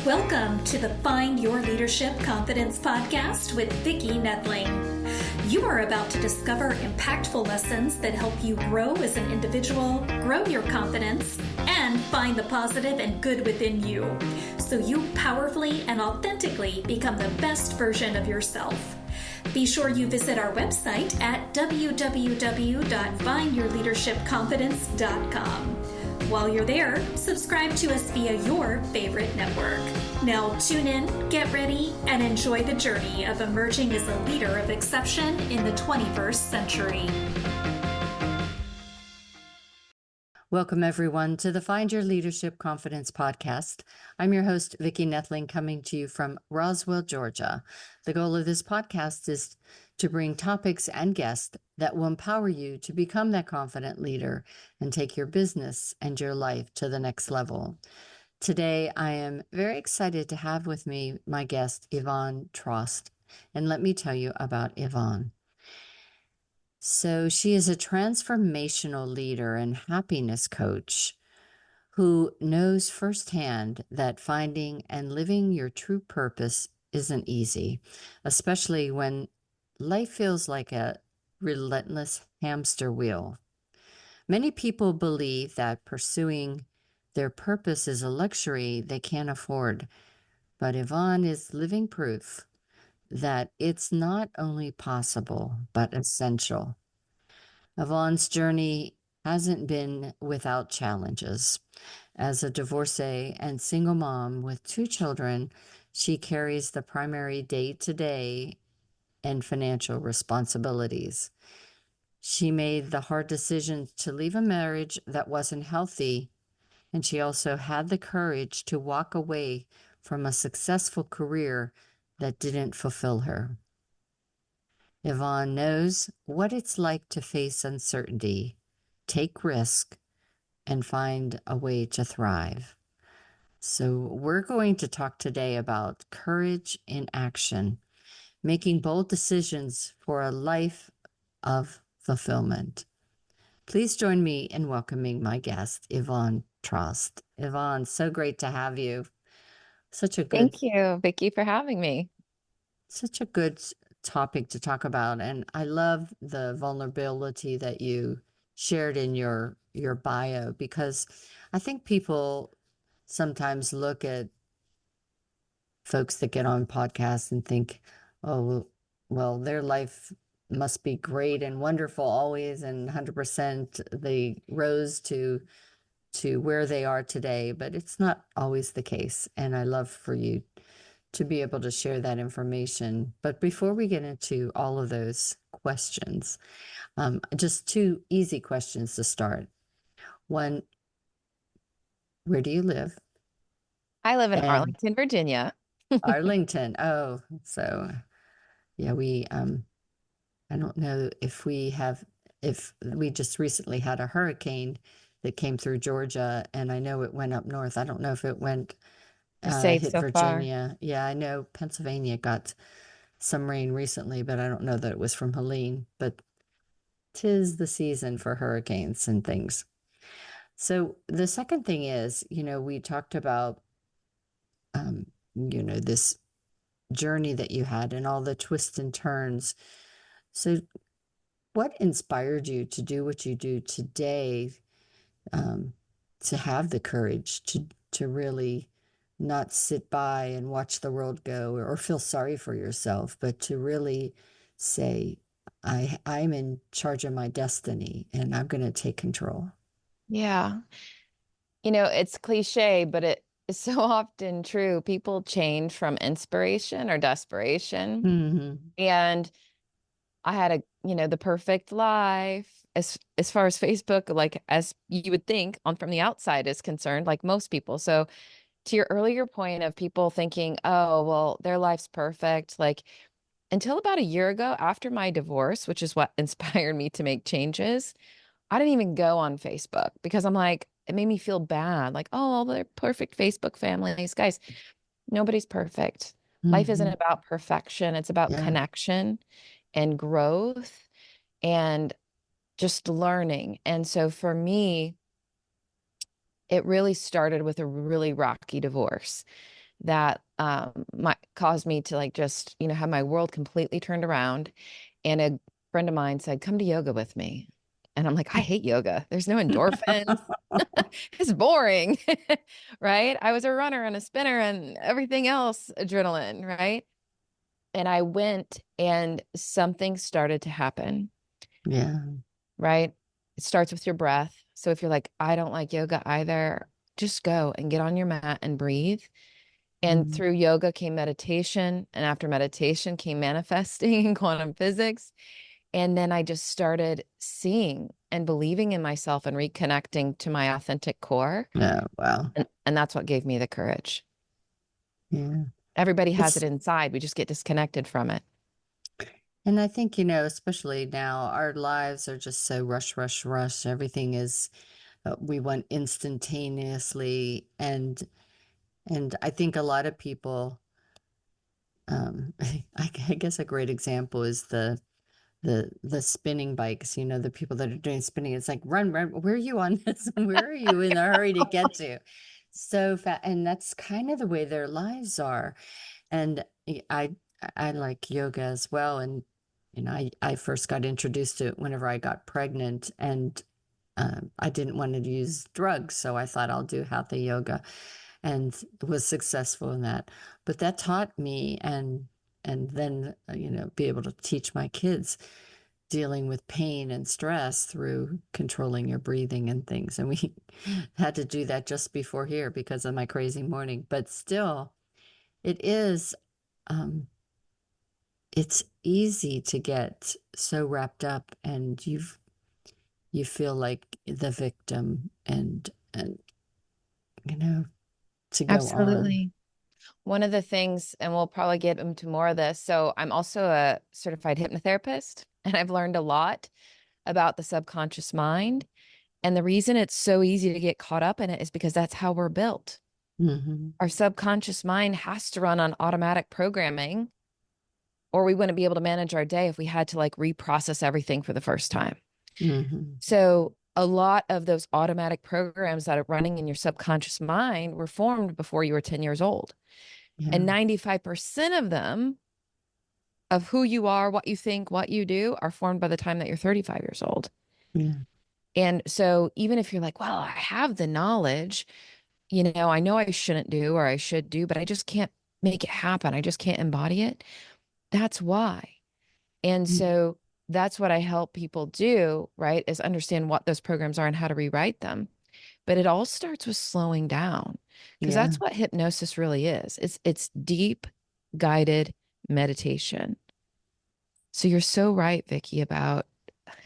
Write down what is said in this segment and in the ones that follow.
Welcome to the Find Your Leadership Confidence podcast with Vicki Noethling. You are about to discover impactful lessons that help you grow as an individual, grow your confidence, and find the positive and good within you, so you powerfully and authentically become the best version of yourself. Be sure you visit our website at www.findyourleadershipconfidence.com. While you're there, subscribe to us via your favorite network. Now tune in, get ready, and enjoy the journey of emerging as a leader of exception in the 21st century. Welcome, everyone, to the Find Your Leadership Confidence podcast. I'm your host, Vicki Noethling, coming to you from Roswell, Georgia. The goal of this podcast is to bring topics and guests that will empower you to become that confident leader and take your business and your life to the next level. Today, I am very excited to have with me my guest, Yvonne Trost. And let me tell you about Yvonne. So she is a transformational leader and happiness coach who knows firsthand that finding and living your true purpose isn't easy, especially when life feels like a relentless hamster wheel. Many people believe that pursuing their purpose is a luxury they can't afford, but Yvonne is living proof that it's not only possible, but essential. Yvonne's journey hasn't been without challenges. As a divorcee and single mom with 2 children, she carries the primary day-to-day and financial responsibilities. She made the hard decision to leave a marriage that wasn't healthy, and she also had the courage to walk away from a successful career that didn't fulfill her. Yvonne knows what it's like to face uncertainty, take risk, and find a way to thrive. So we're going to talk today about courage in action, making bold decisions for a life of fulfillment. Please join me in welcoming my guest, Yvonne Trost. Yvonne, so great to have you. Thank you, Vicki, for having me. Such a good topic to talk about. And I love the vulnerability that you shared in your bio, because I think people sometimes look at folks that get on podcasts and think, oh, well, their life must be great and wonderful always, and 100% they rose to where they are today, but it's not always the case. And I love for you to be able to share that information. But before we get into all of those questions, just 2 easy questions to start. One, where do you live? I live in And Arlington, Virginia. Arlington. Oh, so yeah, I don't know if we just recently had a hurricane that came through Georgia, and I know it went up north. I don't know if it went We're safe hit so far. Virginia. Yeah, I know Pennsylvania got some rain recently, but I don't know that it was from Helene. But 'tis the season for hurricanes and things. So the second thing is, we talked about, this journey that you had and all the twists and turns. So what inspired you to do what you do today, to have the courage to really not sit by and watch the world go or feel sorry for yourself, but to really say, I'm in charge of my destiny and I'm going to take control? Yeah. It's cliche, but it is so often true. People change from inspiration or desperation. Mm-hmm. And I had the perfect life as far as Facebook, like as you would think from the outside is concerned, like most people. So to your earlier point of people thinking, oh, well, their life's perfect, like until about a year ago after my divorce, which is what inspired me to make changes, I didn't even go on Facebook because I'm like, it made me feel bad. Like, oh, they're perfect Facebook families. Guys, nobody's perfect. Life isn't Mm-hmm. about perfection. It's about Yeah. connection and growth and just learning. And so for me, it really started with a really rocky divorce. that caused me to like just, have my world completely turned around. And a friend of mine said, come to yoga with me. And I'm like, I hate yoga. There's no endorphins. It's boring. Right? I was a runner and a spinner and everything else, adrenaline, right? And I went and something started to happen. Yeah. Right? It starts with your breath. So if you're like, I don't like yoga either, just go and get on your mat and breathe. And Mm. through yoga came meditation. And after meditation came manifesting and quantum physics. And then I just started seeing and believing in myself and reconnecting to my authentic core. Yeah. Wow. And that's what gave me the courage. Yeah. Everybody has it It's, inside. We just get disconnected from it. and I think, especially now, our lives are just so rush, rush, rush. Everything is, we want instantaneously. And I think a lot of people, I guess a great example is the spinning bikes, the people that are doing spinning. It's like, run, run, where are you on this? Where are you in a hurry to get to? So fast. And that's kind of the way their lives are. And I like yoga as well. And, I first got introduced to it whenever I got pregnant, and I didn't want to use drugs. So I thought I'll do hatha yoga, and was successful in that. But that taught me, and then, be able to teach my kids dealing with pain and stress through controlling your breathing and things. And we had to do that just before here because of my crazy morning. But still, it is, it's easy to get so wrapped up, and you feel like the victim, and you know to go on. Absolutely. One of the things, and we'll probably get into more of this. So I'm also a certified hypnotherapist, and I've learned a lot about the subconscious mind. And the reason it's so easy to get caught up in it is because that's how we're built. Hmm. Our subconscious mind has to run on automatic programming, or we wouldn't be able to manage our day if we had to like reprocess everything for the first time. Hmm. So a lot of those automatic programs that are running in your subconscious mind were formed before you were 10 years old. Yeah. And 95% of them, of who you are, what you think, what you do, are formed by the time that you're 35 years old. Yeah. And so even if you're like, well, I have the knowledge, I know I shouldn't do or I should do, but I just can't make it happen. I just can't embody it. That's why. And Mm. so that's what I help people do, right? Is understand what those programs are and how to rewrite them. But it all starts with slowing down, because Yeah. that's what hypnosis really is. It's deep guided meditation. So you're so right, Vicki, about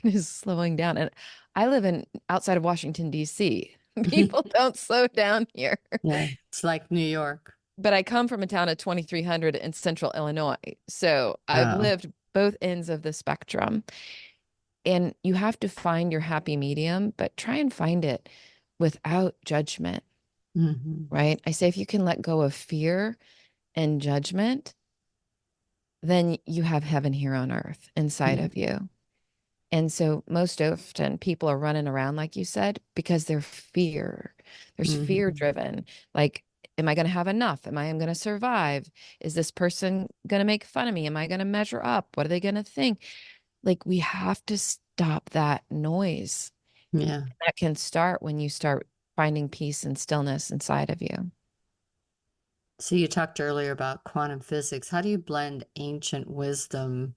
just slowing down. And I live in outside of Washington, D.C. People don't slow down here. Yeah. It's like New York. But I come from a town of 2,300 in central Illinois. So I've Oh. lived both ends of the spectrum. And you have to find your happy medium, but try and find it without judgment, Hmm. right? I say if you can let go of fear and judgment, then you have heaven here on earth inside Yeah. of you. And so most often people are running around, like you said, because there's fear Hmm. driven. Like, am I going to have enough? Am I going to survive? Is this person going to make fun of me? Am I going to measure up? What are they going to think? Like, we have to stop that noise. Yeah. That can start when you start finding peace and stillness inside of you. So you talked earlier about quantum physics. How do you blend ancient wisdom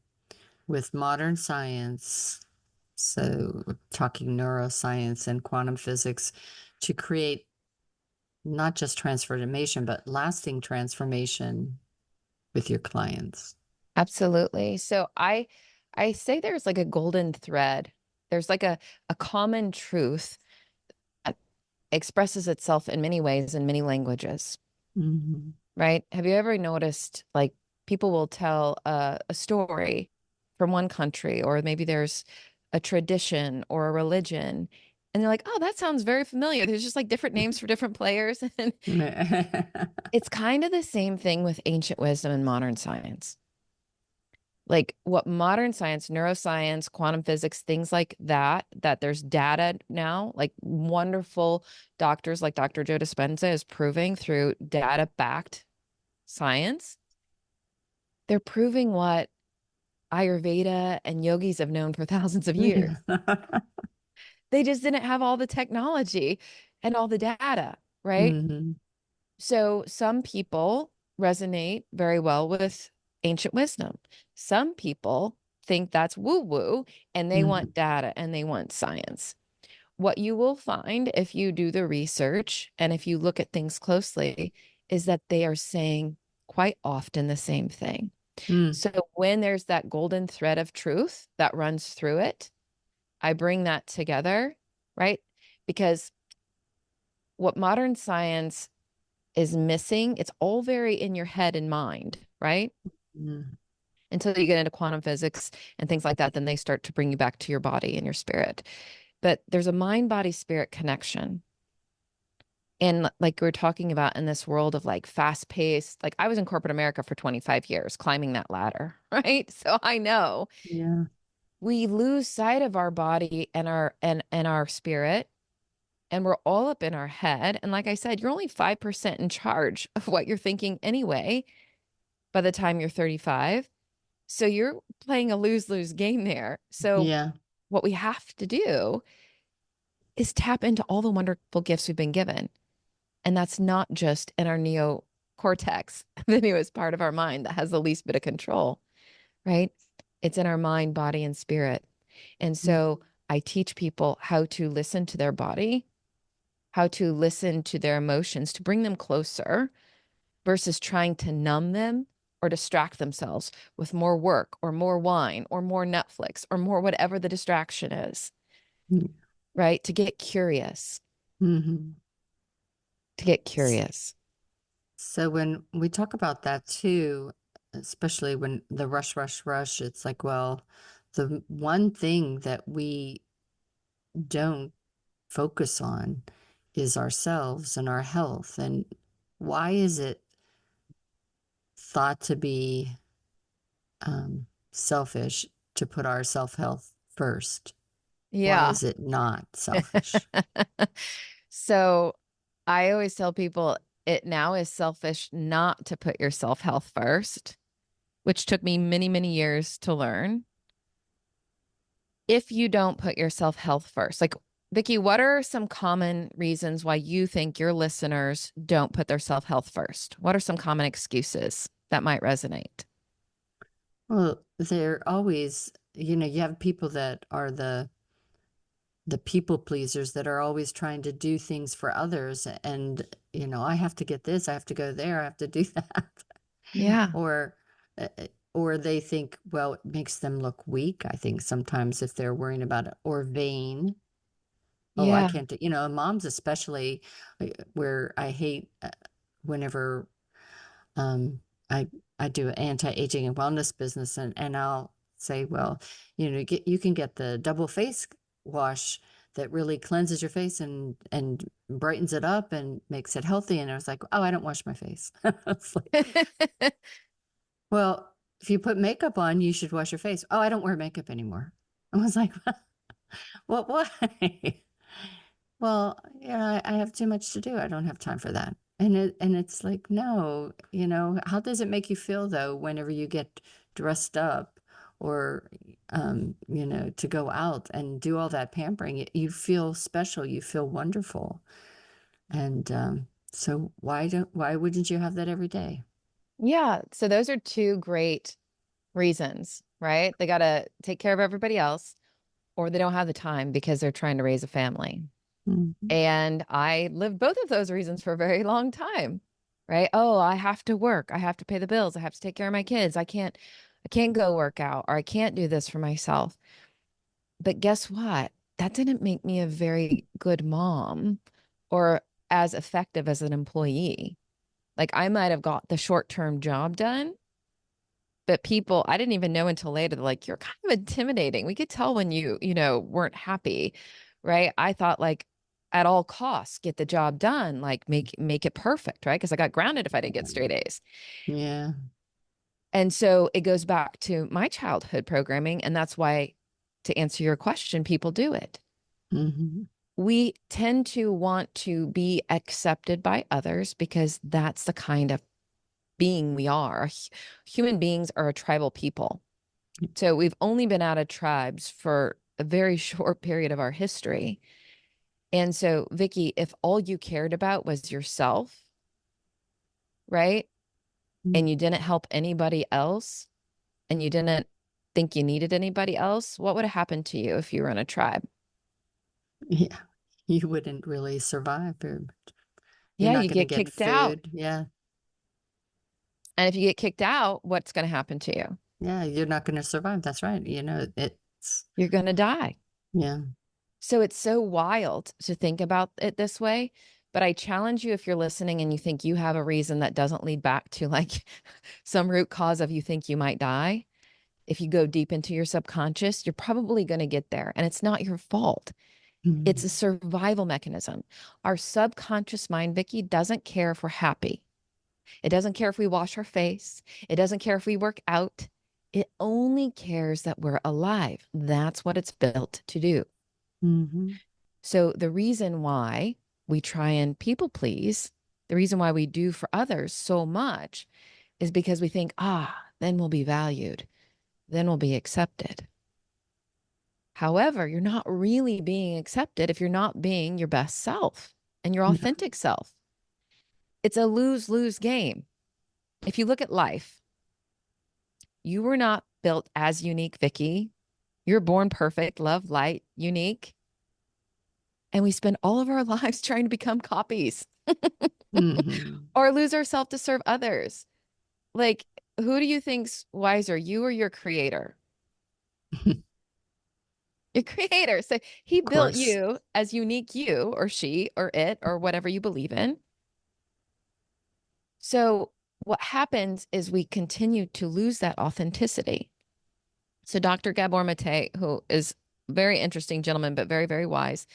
with modern science? So talking neuroscience and quantum physics to create not just transformation, but lasting transformation with your clients. Absolutely. So I say there's like a golden thread. There's like a common truth that expresses itself in many ways in many languages, Hmm. right? Have you ever noticed like people will tell a story from one country, or maybe there's a tradition or a religion, and they're like, oh, that sounds very familiar. There's just like different names for different players. And it's kind of the same thing with ancient wisdom and modern science. Like what modern science, neuroscience, quantum physics, things like that there's data now, like wonderful doctors like Dr. Joe Dispenza is proving through data backed science, they're proving what Ayurveda and yogis have known for thousands of years. They just didn't have all the technology and all the data, right? Mm-hmm. So some people resonate very well with ancient wisdom. Some people think that's woo-woo and they Mm-hmm. want data and they want science. What you will find if you do the research and if you look at things closely is that they are saying quite often the same thing. Mm. So when there's that golden thread of truth that runs through it, I bring that together, right? Because what modern science is missing, it's all very in your head and mind, right? Mm. Until you get into quantum physics and things like that, then they start to bring you back to your body and your spirit. But there's a mind, body, spirit connection. And like we're talking about in this world of like fast paced, like I was in corporate America for 25 years climbing that ladder, right? So I know Yeah. we lose sight of our body and our spirit, and we're all up in our head. And like I said, you're only 5% in charge of what you're thinking anyway by the time you're 35. So you're playing a lose-lose game there. So Yeah. what we have to do is tap into all the wonderful gifts we've been given. And that's not just in our neocortex, the newest part of our mind that has the least bit of control, right? It's in our mind, body, and spirit. And so I teach people how to listen to their body, how to listen to their emotions, to bring them closer versus trying to numb them or distract themselves with more work or more wine or more Netflix or more whatever the distraction is, right? To get curious, Mm-hmm. to get curious. So when we talk about that too, especially when the rush, rush, rush, it's like, well, the one thing that we don't focus on is ourselves and our health. And why is it thought to be selfish to put our self-health first? Why Yeah. is it not selfish? So I always tell people it now is selfish not to put your self health first, which took me many, many years to learn. If you don't put your self health first, like Vicki, what are some common reasons why you think your listeners don't put their self health first? What are some common excuses that might resonate? Well, they're always, you have people that are the people pleasers that are always trying to do things for others, and I have to get this, I have to go there, I have to do that. Yeah. or uh, or they think, well, it makes them look weak, I think sometimes, if they're worrying about it, or vain. Oh, I Yeah. can't do, moms especially, where I hate whenever um I I do anti-aging and wellness business, and I'll say, well, you can get the double face wash that really cleanses your face and brightens it up and makes it healthy. And I was like, oh, I don't wash my face. It's like, well, if you put makeup on, you should wash your face. Oh, I don't wear makeup anymore. I was like, what, why? Well, I have too much to do. I don't have time for that. And it's like, no, how does it make you feel though, whenever you get dressed up or to go out and do all that pampering? You feel special, you feel wonderful. And so why wouldn't you have that every day? Yeah. So those are two great reasons, right? They got to take care of everybody else, or they don't have the time because they're trying to raise a family. Mhm. And I lived both of those reasons for a very long time, right? Oh, I have to work. I have to pay the bills. I have to take care of my kids. I can't go work out, or I can't do this for myself. But guess what? That didn't make me a very good mom or as effective as an employee. Like I might have got the short-term job done, but people, I didn't even know until later, they're like, you're kind of intimidating. We could tell when you weren't happy, right? I thought like at all costs, get the job done, like make it perfect, right? Because I got grounded if I didn't get straight A's. Yeah. And so it goes back to my childhood programming. And that's why, to answer your question, people do it. Hmm. We tend to want to be accepted by others because that's the kind of being we are. Human beings are a tribal people. So we've only been out of tribes for a very short period of our history. And so, Vicki, if all you cared about was yourself, right? And you didn't help anybody else, and you didn't think you needed anybody else, what would have happened to you if you were in a tribe? Yeah. You wouldn't really survive very much. You're Yeah, not you going to get get kicked out. food. Yeah. And if you get kicked out, what's going to happen to you? Yeah. You're not going to survive. That's right. You're going to die. Yeah. So it's so wild to think about it this way. But I challenge you, if you're listening and you think you have a reason that doesn't lead back to like some root cause of you think you might die, if you go deep into your subconscious, you're probably going to get there. And it's not your fault. It's a survival mechanism. Our subconscious mind, Vicki, doesn't care if we're happy. It doesn't care if we wash our face. It doesn't care if we work out. It only cares that we're alive. That's what it's built to do. Mm-hmm. So the reason why we try and people please, the reason why we do for others so much is because we think, then we'll be valued. Then we'll be accepted. However, you're not really being accepted if you're not being your best self and your authentic self. It's a lose-lose game. If you look at life, you were not built as unique, Vicki. You're born perfect, love, light, unique. And we spend all of our lives trying to become copies or lose ourselves to serve others. Like, who do you think's wiser, you or your creator? Your creator. So he built you as unique you, or she or it or whatever you believe in. So what happens is we continue to lose that authenticity. So Dr. Gabor Mate, who is a very interesting gentleman, but very, very wise,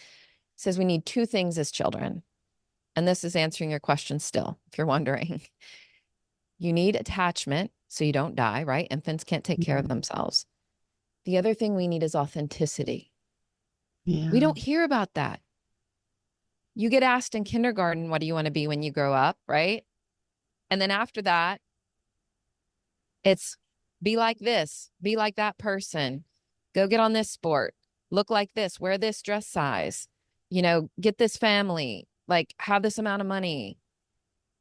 says we need two things as children. And this is answering your question still, if you're wondering. You need attachment so you don't die, right? Infants can't take care of themselves. The other thing we need is authenticity. Yeah. We don't hear about that. You get asked in kindergarten, what do you want to be when you grow up, right? And then after that, it's be like this, be like that person, go get on this sport, look like this, wear this dress size, get this family, like have this amount of money.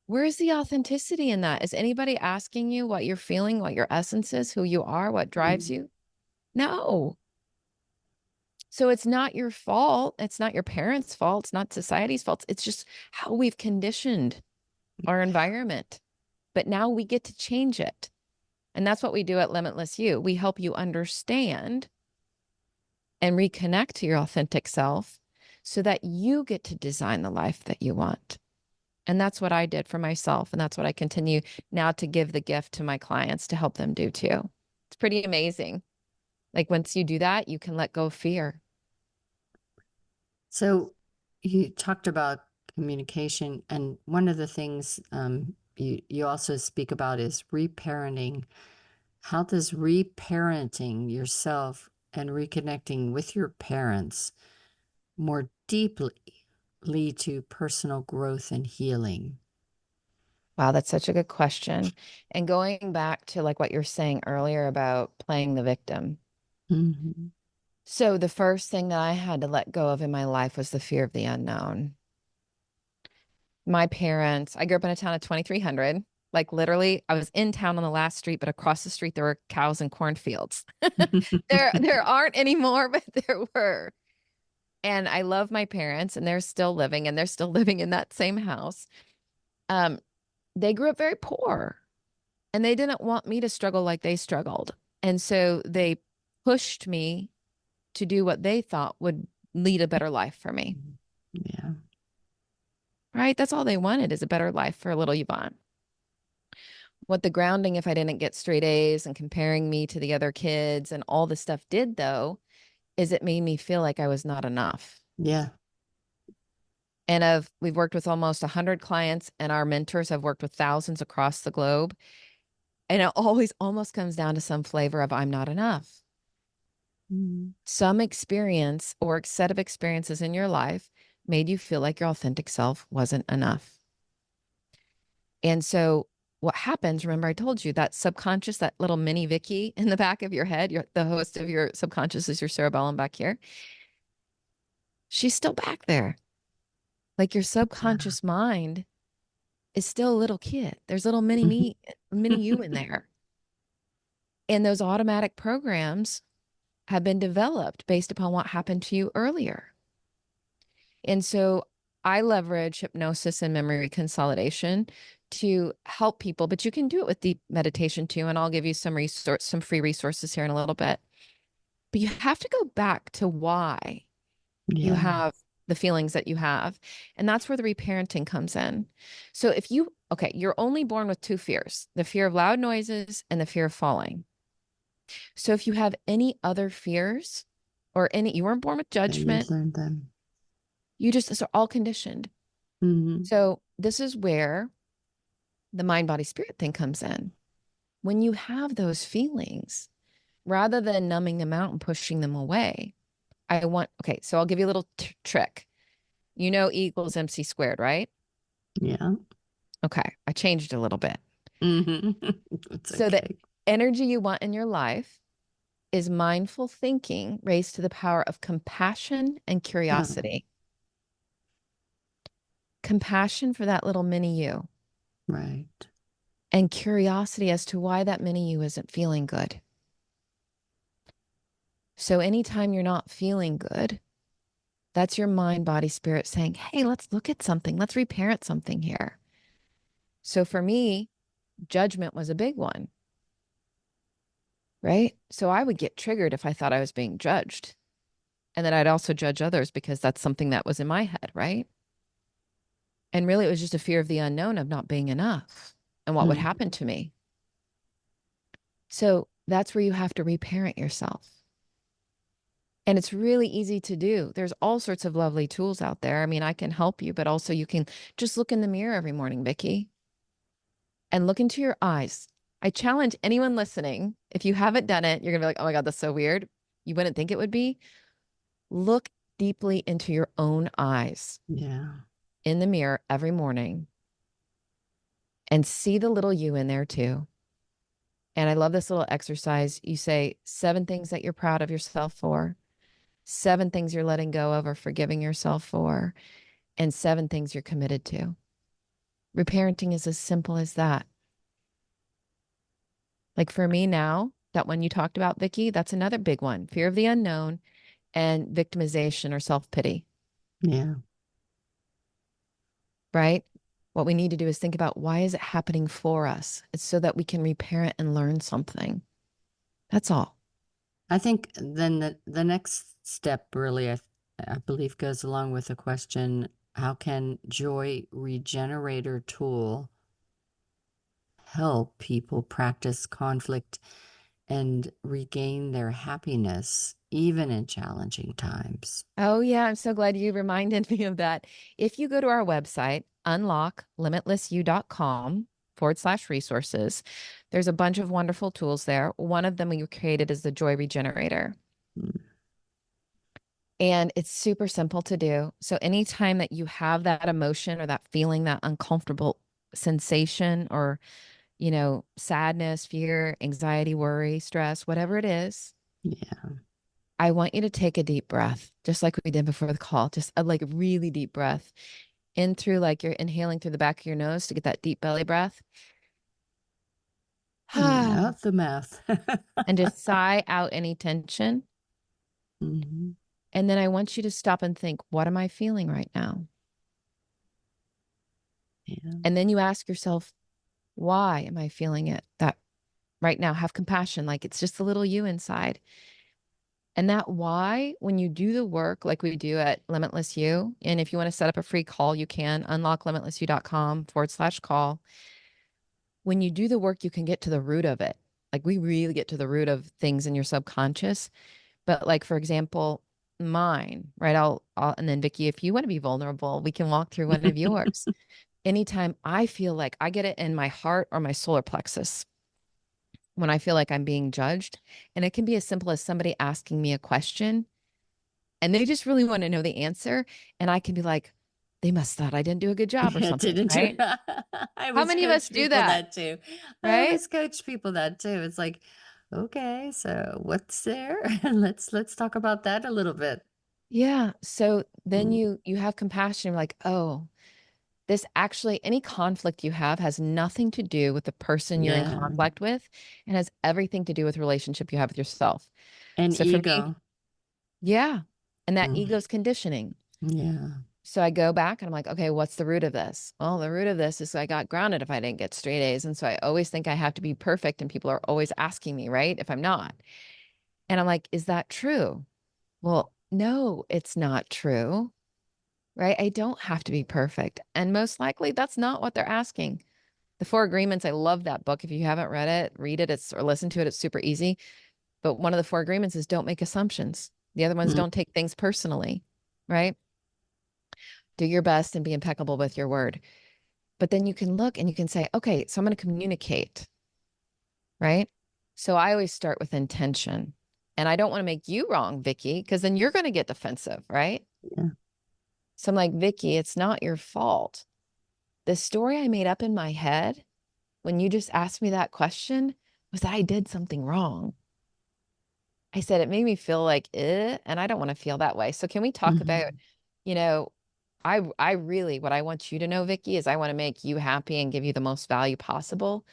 Where's the authenticity in that? Is anybody asking you what you're feeling, what your essence is, who you are, what drives you? No. So it's not your fault. It's not your parents' fault. It's not society's fault. It's just how we've conditioned our environment. But now we get to change it. And that's what we do at Limitless You. We help you understand and reconnect to your authentic self so that you get to design the life that you want. And that's what I did for myself. And that's what I continue now to give the gift to my clients to help them do too. It's pretty amazing. Like once you do that, you can let go of fear. So you talked about communication, and one of the things you also speak about is reparenting. How does reparenting yourself and reconnecting with your parents more deeply lead to personal growth and healing? Wow, that's such a good question. And going back to like what you're saying earlier about playing the victim. So the first thing that I had to let go of in my life was the fear of the unknown. My parents, I grew up in a town of 2,300. Like literally, I was in town on the last street, but across the street there were cows and cornfields. There aren't anymore, but there were. And I love my parents, and they're still living in that same house. They grew up very poor, and they didn't want me to struggle like they struggled. And so they pushed me to do what they thought would lead a better life for me. Yeah. Right? That's all they wanted, is a better life for little Yvonne. What the grounding, if I didn't get straight A's and comparing me to the other kids and all this stuff did, though, is it made me feel like I was not enough. Yeah. And we've worked with almost 100 clients, and our mentors have worked with thousands across the globe. And it always almost comes down to some flavor of I'm not enough. Some experience or set of experiences in your life made you feel like your authentic self wasn't enough. And so what happens, remember I told you that subconscious, that little mini Vicki in the back of your head, the host of your subconscious is your cerebellum back here. She's still back there. Like your subconscious mind is still a little kid. There's little mini me, mini you in there. And those automatic programs have been developed based upon what happened to you earlier. And so I leverage hypnosis and memory consolidation to help people, but you can do it with deep meditation too. And I'll give you some free resources here in a little bit. But you have to go back to why you have the feelings that you have. And that's where the reparenting comes in. So if you're only born with two fears, the fear of loud noises and the fear of falling. So if you have any other fears or you weren't born with judgment, learned them. it's all conditioned. So this is where the mind, body, spirit thing comes in. When you have those feelings, rather than numbing them out and pushing them away, so I'll give you a little trick. E equals MC squared, right? Yeah. Okay. I changed a little bit. So the energy you want in your life is mindful thinking raised to the power of compassion and curiosity. Compassion for that little mini you. Right. And curiosity as to why that mini you isn't feeling good. So anytime you're not feeling good, that's your mind, body, spirit saying, hey, let's look at something. Let's reparent something here. So for me, judgment was a big one. Right? So I would get triggered if I thought I was being judged. And then I'd also judge others because that's something that was in my head, right? And really, it was just a fear of the unknown, of not being enough and what would happen to me. So that's where you have to reparent yourself. And it's really easy to do. There's all sorts of lovely tools out there. I mean, I can help you, but also you can just look in the mirror every morning, Vicki, and look into your eyes. I challenge anyone listening, if you haven't done it, you're going to be like, oh my God, that's so weird. You wouldn't think it would be. Look deeply into your own eyes. Yeah. In the mirror every morning and see the little you in there too. And I love this little exercise. You say 7 things that you're proud of yourself for, 7 things you're letting go of or forgiving yourself for, and 7 things you're committed to. Reparenting is as simple as that. Like for me now, that one you talked about, Vicki, that's another big one. Fear of the unknown and victimization or self-pity. Yeah. Right? What we need to do is think about, why is it happening for us? It's so that we can reparent and learn something. That's all. I think then the next step really, I believe, goes along with the question, how can Joy Regenerator tool help people practice conflict and regain their happiness, even in challenging times? Oh, yeah. I'm so glad you reminded me of that. If you go to our website, unlocklimitlessyou.com/resources, there's a bunch of wonderful tools there. One of them we created is the Joy Regenerator. And it's super simple to do. So anytime that you have that emotion or that feeling, that uncomfortable sensation or, sadness, fear, anxiety, worry, stress, whatever it is. Yeah. I want you to take a deep breath, just like we did before the call, just a really deep breath in through, like you're inhaling through the back of your nose to get that deep belly breath. And out the mouth. And just sigh out any tension. And then I want you to stop and think, what am I feeling right now? Yeah. And then you ask yourself, why am I feeling it that right now? Have compassion, like it's just a little you inside. And that why, when you do the work like we do at Limitless You, and if you want to set up a free call, you can, unlocklimitlessyou.com/call. When you do the work, you can get to the root of it. Like we really get to the root of things in your subconscious. But like, for example, mine, right? And then Vicki, if you want to be vulnerable, we can walk through one of yours. Anytime I feel like I get it in my heart or my solar plexus, when I feel like I'm being judged, and it can be as simple as somebody asking me a question and they just really want to know the answer. And I can be like, they must thought I didn't do a good job or something, Didn't you? right? I How always many of us coach do people that, that too. I right? always coach people that too. It's like, okay, so what's there? Let's talk about that a little bit. Yeah. So then Mm, you have compassion. You're like, oh, this actually, any conflict you have has nothing to do with the person you're in yeah. conflict with and has everything to do with the relationship you have with yourself. And So for me, ego. yeah. And that Mm, ego's conditioning. yeah. So I go back and I'm like, okay, what's the root of this? Well, the root of this is I got grounded if I didn't get straight A's. And so I always think I have to be perfect. And people are always asking me, right? If I'm not. And I'm like, is that true? Well, no, it's not true, right? I don't have to be perfect. And most likely that's not what they're asking. The Four Agreements, I love that book. If you haven't read it, read it. Or listen to it. It's super easy. But one of the Four Agreements is don't make assumptions. The other ones, Mm, don't take things personally, right? Do your best and be impeccable with your word. But then you can look and you can say, okay, so I'm going to communicate, right? So I always start with intention. And I don't want to make you wrong, Vicki, because then you're going to get defensive, right? yeah. So I'm like, Vicki, it's not your fault. The story I made up in my head when you just asked me that question was that I did something wrong. I said it made me feel like, and I don't want to feel that way. So can we talk about, Mhm. you know, I really, what I want you to know, Vicki, is I want to make you happy and give you the most value possible.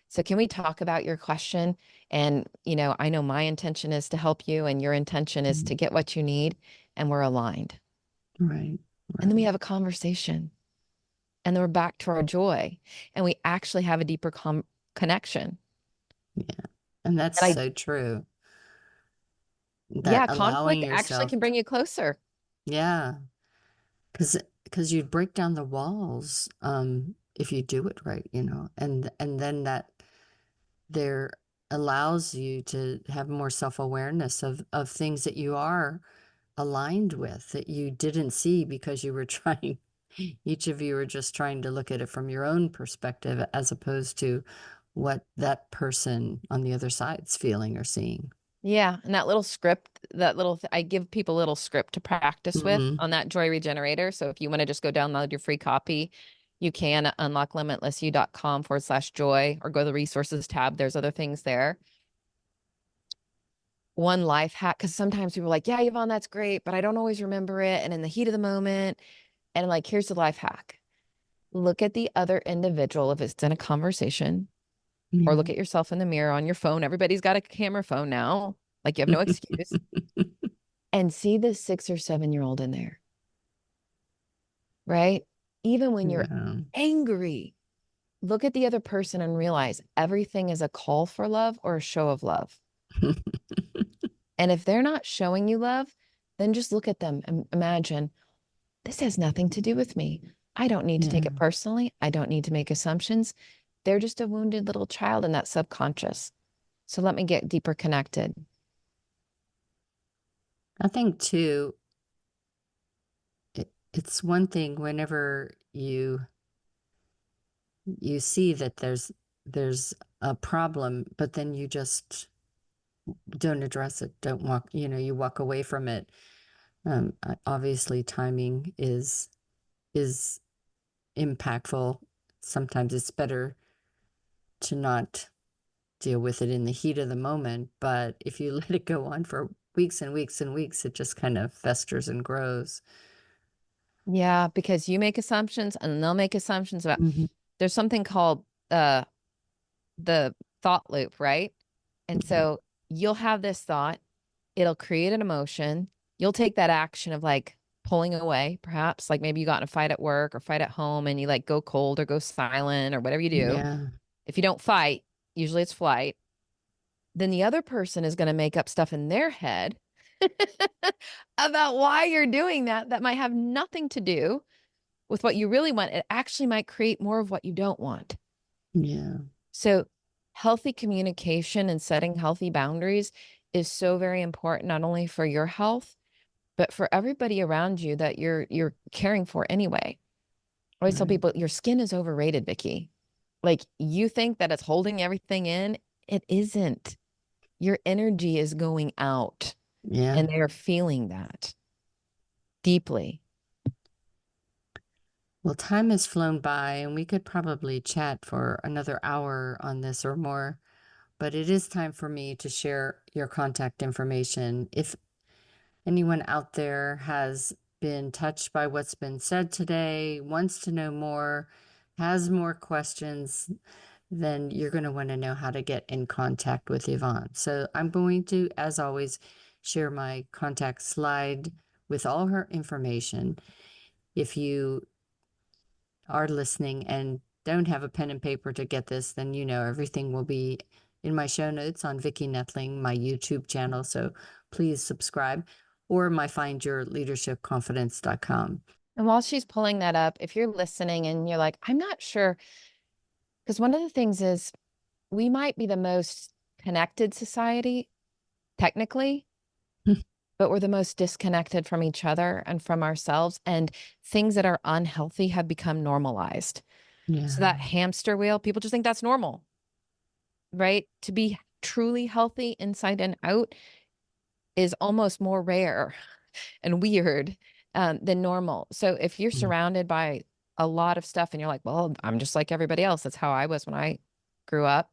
So can we talk about your question? And, I know my intention is to help you and your intention is to Mm, get what you need, and we're aligned. right. And then we Right. have a conversation, and then we're back to our joy, and we actually have a deeper connection. Yeah. And that's And so true. That yeah, allowing conflict actually yourself, can bring you closer. yeah, because you'd break down the walls if you do it right, and then that there allows you to have more self-awareness of things that you are aligned with that you didn't see because you were trying, each of you were just trying to look at it from your own perspective as opposed to what that person on the other side's feeling or seeing. Yeah, and that little script, I give people a little script to practice with Hmm. on that Joy Regenerator. So if you want to just go download your free copy, you can at unlocklimitlessyou.com/joy, or go to the resources tab. There's other things there. One life hack, because sometimes people are like, yeah, Yvonne, that's great, but I don't always remember it. And in the heat of the moment, and like, here's the life hack. Look at the other individual if it's in a conversation, or Yeah. look at yourself in the mirror on your phone. Everybody's got a camera phone now. Like, you have no excuse. And see the 6 or 7-year-old in there, right? Even when you're Yeah. angry, look at the other person and realize everything is a call for love or a show of love. And if they're not showing you love, then just look at them and imagine, this has nothing to do with me. I don't need to take Yeah. it personally. I don't need to make assumptions. They're just a wounded little child in that subconscious. So let me get deeper connected. I think too, it's one thing whenever you see that there's a problem, but then you just don't address it, don't walk, you walk away from it. Obviously timing is impactful. Sometimes it's better to not deal with it in the heat of the moment, but if you let it go on for weeks and weeks and weeks, it just kind of festers and grows. Yeah, because you make assumptions and they'll make assumptions about, Hmm. there's something called the thought loop, right? And Yeah. so you'll have this thought, it'll create an emotion. You'll take that action of like pulling away, perhaps, like maybe you got in a fight at work or fight at home and you like go cold or go silent or whatever you do. Yeah. If you don't fight, usually it's flight. Then the other person is going to make up stuff in their head about why you're doing that, that might have nothing to do with what you really want. It actually might create more of what you don't want. Yeah. So healthy communication and setting healthy boundaries is so very important, not only for your health, but for everybody around you that you're caring for anyway. I always tell Right. people your skin is overrated, Vicki. Like, you think that it's holding everything in. It isn't. Your energy is going out, Yeah. and they're feeling that deeply. Well, time has flown by, and we could probably chat for another hour on this or more, but it is time for me to share your contact information. If anyone out there has been touched by what's been said today, wants to know more, has more questions, then you're going to want to know how to get in contact with Yvonne. So I'm going to, as always, share my contact slide with all her information. If you are listening and don't have a pen and paper to get this, then you know everything will be in my show notes on Vicki Noethling, my YouTube channel. So please subscribe, or my findyourleadershipconfidence.com. And while she's pulling that up, if you're listening and you're like, I'm not sure, because one of the things is we might be the most connected society, technically, but we're the most disconnected from each other and from ourselves. And things that are unhealthy have become normalized. Yeah. So that hamster wheel, people just think that's normal, right? To be truly healthy inside and out is almost more rare and weird than normal. So if you're surrounded by a lot of stuff and you're like, well, I'm just like everybody else. That's how I was when I grew up.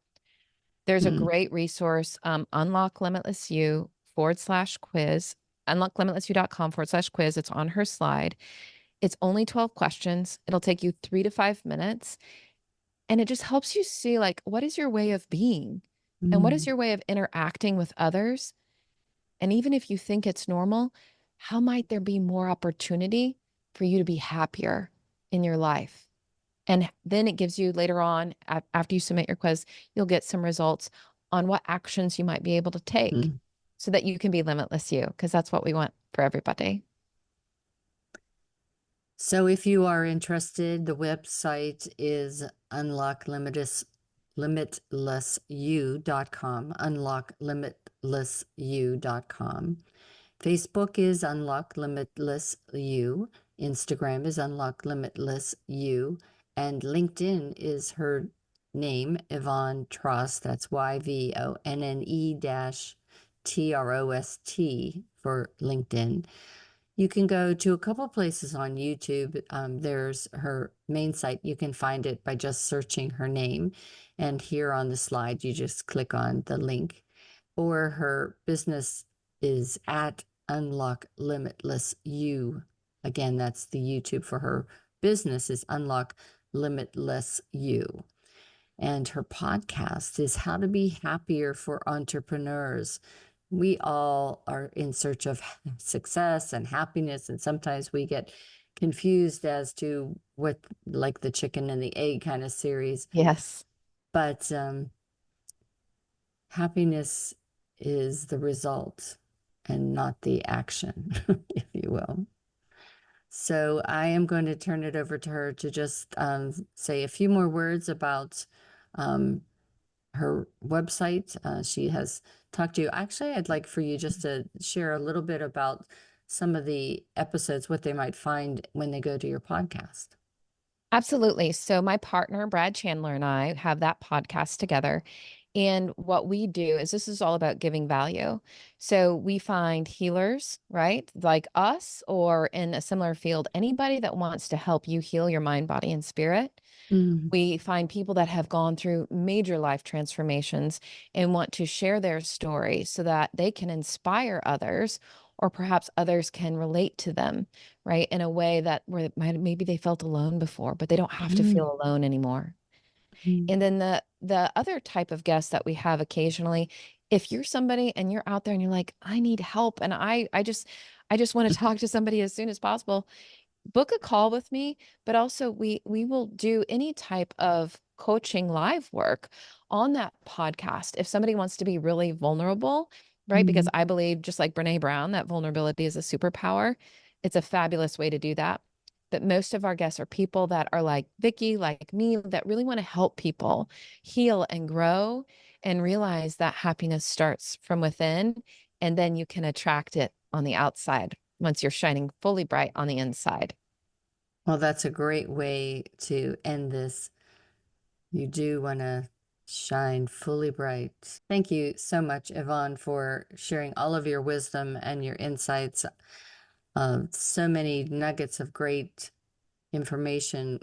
There's a great resource, Unlock Limitless You /quiz, unlocklimitlessyou.com/quiz. It's on her slide. It's only 12 questions. It'll take you 3 to 5 minutes. And it just helps you see, like, what is your way of being? And what is your way of interacting with others? And even if you think it's normal, how might there be more opportunity for you to be happier in your life? And then it gives you later on, after you submit your quiz, you'll get some results on what actions you might be able to take so that you can be limitless you, because that's what we want for everybody. So if you are interested, the website is unlocklimitlessyou.com, unlocklimitlessyou.com. Facebook is Unlock Limitless You. Instagram is Unlock Limitless You. And LinkedIn is her name, Yvonne Trost. That's YVONNE-TROST for LinkedIn. You can go to a couple places on YouTube. There's her main site. You can find it by just searching her name. And here on the slide, you just click on the link. Or her business is at Unlock Limitless You. Again, that's the YouTube for her business is Unlock Limitless You. And her podcast is How to Be Happier for Entrepreneurs. We all are in search of success and happiness, and sometimes we get confused as to what, like the chicken and the egg kind of series. Yes. But happiness is the result and not the action, if you will. So I am going to turn it over to her to just say a few more words about her website. She has talked to you. Actually, I'd like for you just to share a little bit about some of the episodes, what they might find when they go to your podcast. Absolutely. So my partner, Brad Chandler, and I have that podcast together. And what we do is this is all about giving value. So we find healers, right? Like us or in a similar field, anybody that wants to help you heal your mind, body, and spirit. We find people that have gone through major life transformations and want to share their story so that they can inspire others, or perhaps others can relate to them, right? In a way that where maybe they felt alone before, but they don't have to feel alone anymore. And then the other type of guest that we have occasionally, if you're somebody and you're out there and you're like, I need help, and I just want to talk to somebody as soon as possible, book a call with me. But also we will do any type of coaching live work on that podcast if somebody wants to be really vulnerable, right? Because I believe, just like Brene Brown, that vulnerability is a superpower. It's a fabulous way to do that. But most of our guests are people that are like Vicki, like me, that really want to help people heal and grow and realize that happiness starts from within, and then you can attract it on the outside once you're shining fully bright on the inside. Well, that's a great way to end this. You do want to shine fully bright. Thank you so much, Yvonne, for sharing all of your wisdom and your insights. So many nuggets of great information,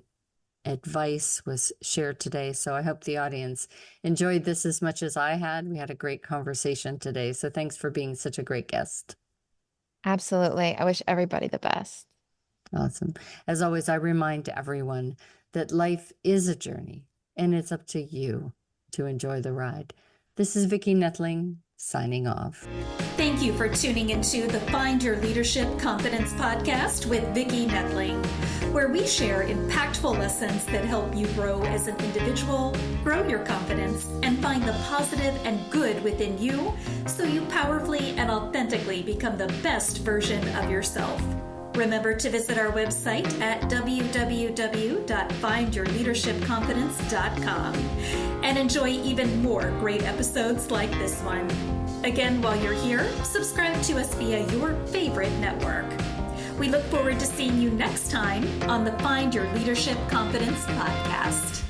advice was shared today. So I hope the audience enjoyed this as much as I had. We had a great conversation today. So thanks for being such a great guest. Absolutely. I wish everybody the best. Awesome. As always, I remind everyone that life is a journey and it's up to you to enjoy the ride. This is Vicki Noethling signing off. Thank you for tuning into the Find Your Leadership Confidence podcast with Vicki Noethling, where we share impactful lessons that help you grow as an individual, grow your confidence, and find the positive and good within you so you powerfully and authentically become the best version of yourself. Remember to visit our website at www.findyourleadershipconfidence.com and enjoy even more great episodes like this one. Again, while you're here, subscribe to us via your favorite network. We look forward to seeing you next time on the Find Your Leadership Confidence podcast.